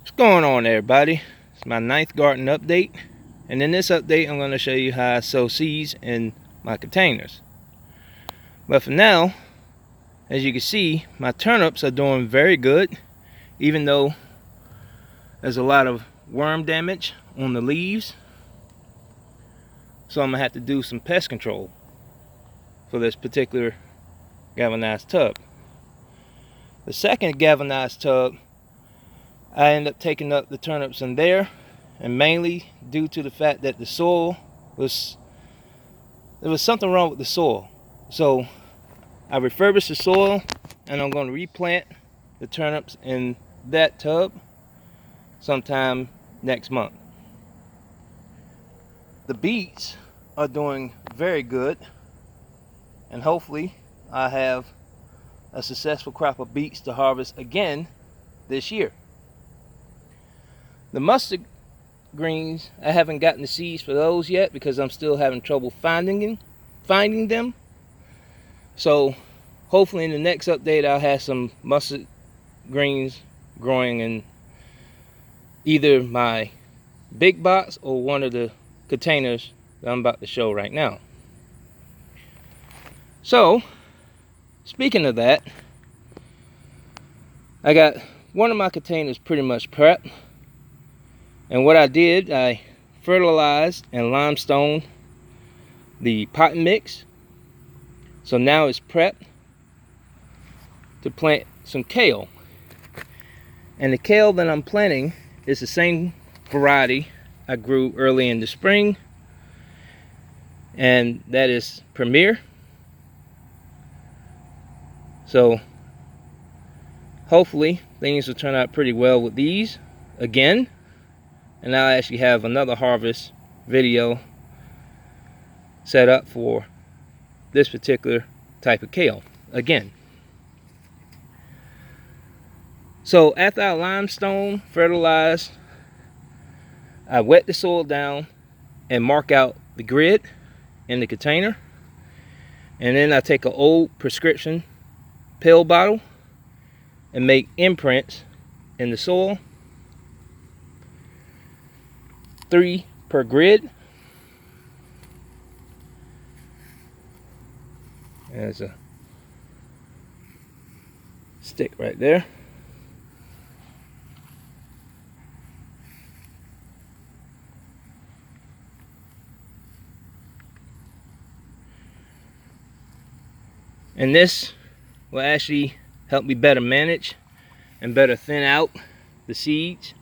What's going on, everybody? It's my 9th garden update, and in this update I'm going to show you how I sow seeds in my containers. But for now, as you can see, my turnips are doing very good, even though there's a lot of worm damage on the leaves. So I'm going to have to do some pest control for this particular galvanized tub. The second galvanized tub, I end up taking up the turnips in there, and mainly due to the fact that the soil there was something wrong with the soil. So I refurbished the soil, and I'm going to replant the turnips in that tub sometime next month. The beets are doing very good, and hopefully I have a successful crop of beets to harvest again this year. The mustard greens, I haven't gotten the seeds for those yet because I'm still having trouble finding them. So hopefully in the next update I'll have some mustard greens growing in either my big box or one of the containers that I'm about to show right now. So speaking of that, I got one of my containers pretty much prepped. And what I did, I fertilized and limestoned the pot mix. So now it's prepped to plant some kale. And the kale that I'm planting is the same variety I grew early in the spring. And that is Premier. So hopefully things will turn out pretty well with these again. And I'll actually have another harvest video set up for this particular type of kale again. So after I limestone, fertilized, I wet the soil down and mark out the grid in the container. And then I take an old prescription pill bottle and make imprints in the soil, 3 per grid. There's a stick right there. And this will actually help me better manage and better thin out the seeds,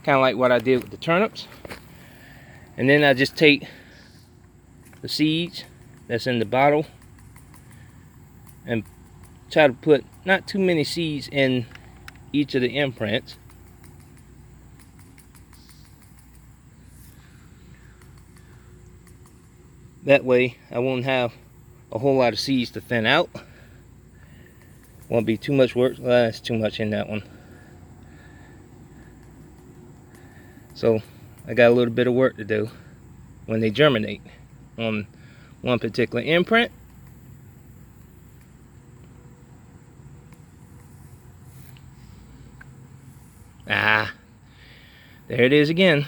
kind of like what I did with the turnips. And then I just take the seeds that's in the bottle and try to put not too many seeds in each of the imprints. That way I won't have a whole lot of seeds to thin out. Won't be too much work. Well, that's too much in that one. So I got a little bit of work to do when they germinate on one particular imprint. There it is again.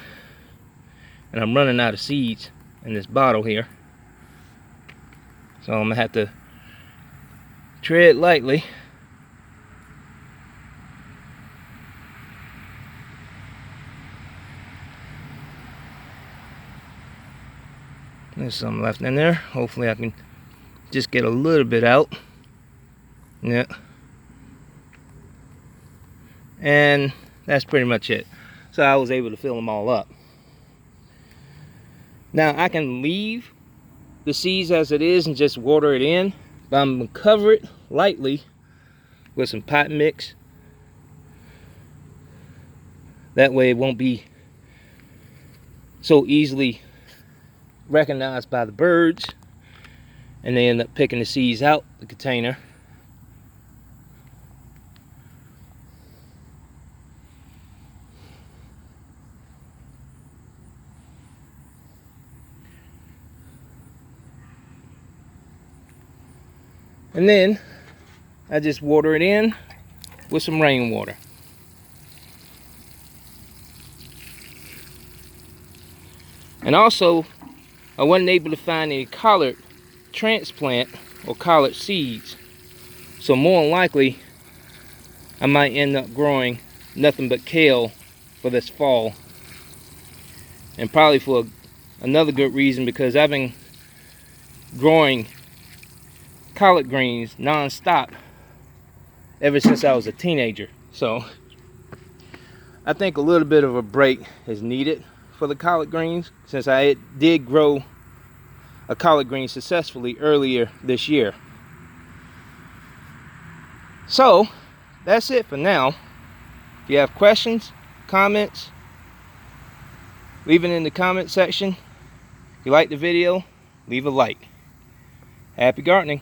And I'm running out of seeds in this bottle here. So I'm gonna have to tread lightly. There's some left in there. Hopefully I can just get a little bit out. Yeah. And that's pretty much it. So I was able to fill them all up. Now I can leave the seeds as it is and just water it in, but I'm gonna cover it lightly with some pot mix. That way it won't be so easily recognized by the birds and they end up picking the seeds out the container. And then I just water it in with some rainwater. And also, I wasn't able to find any collard transplant or collard seeds. So more than likely, I might end up growing nothing but kale for this fall. And probably for another good reason, because I've been growing collard greens non-stop ever since I was a teenager. So I think a little bit of a break is needed for the collard greens, since I did grow a collard green successfully earlier this year. So that's it for now. If you have questions, comments, leave it in the comment section. If you like the video, leave a like. Happy gardening.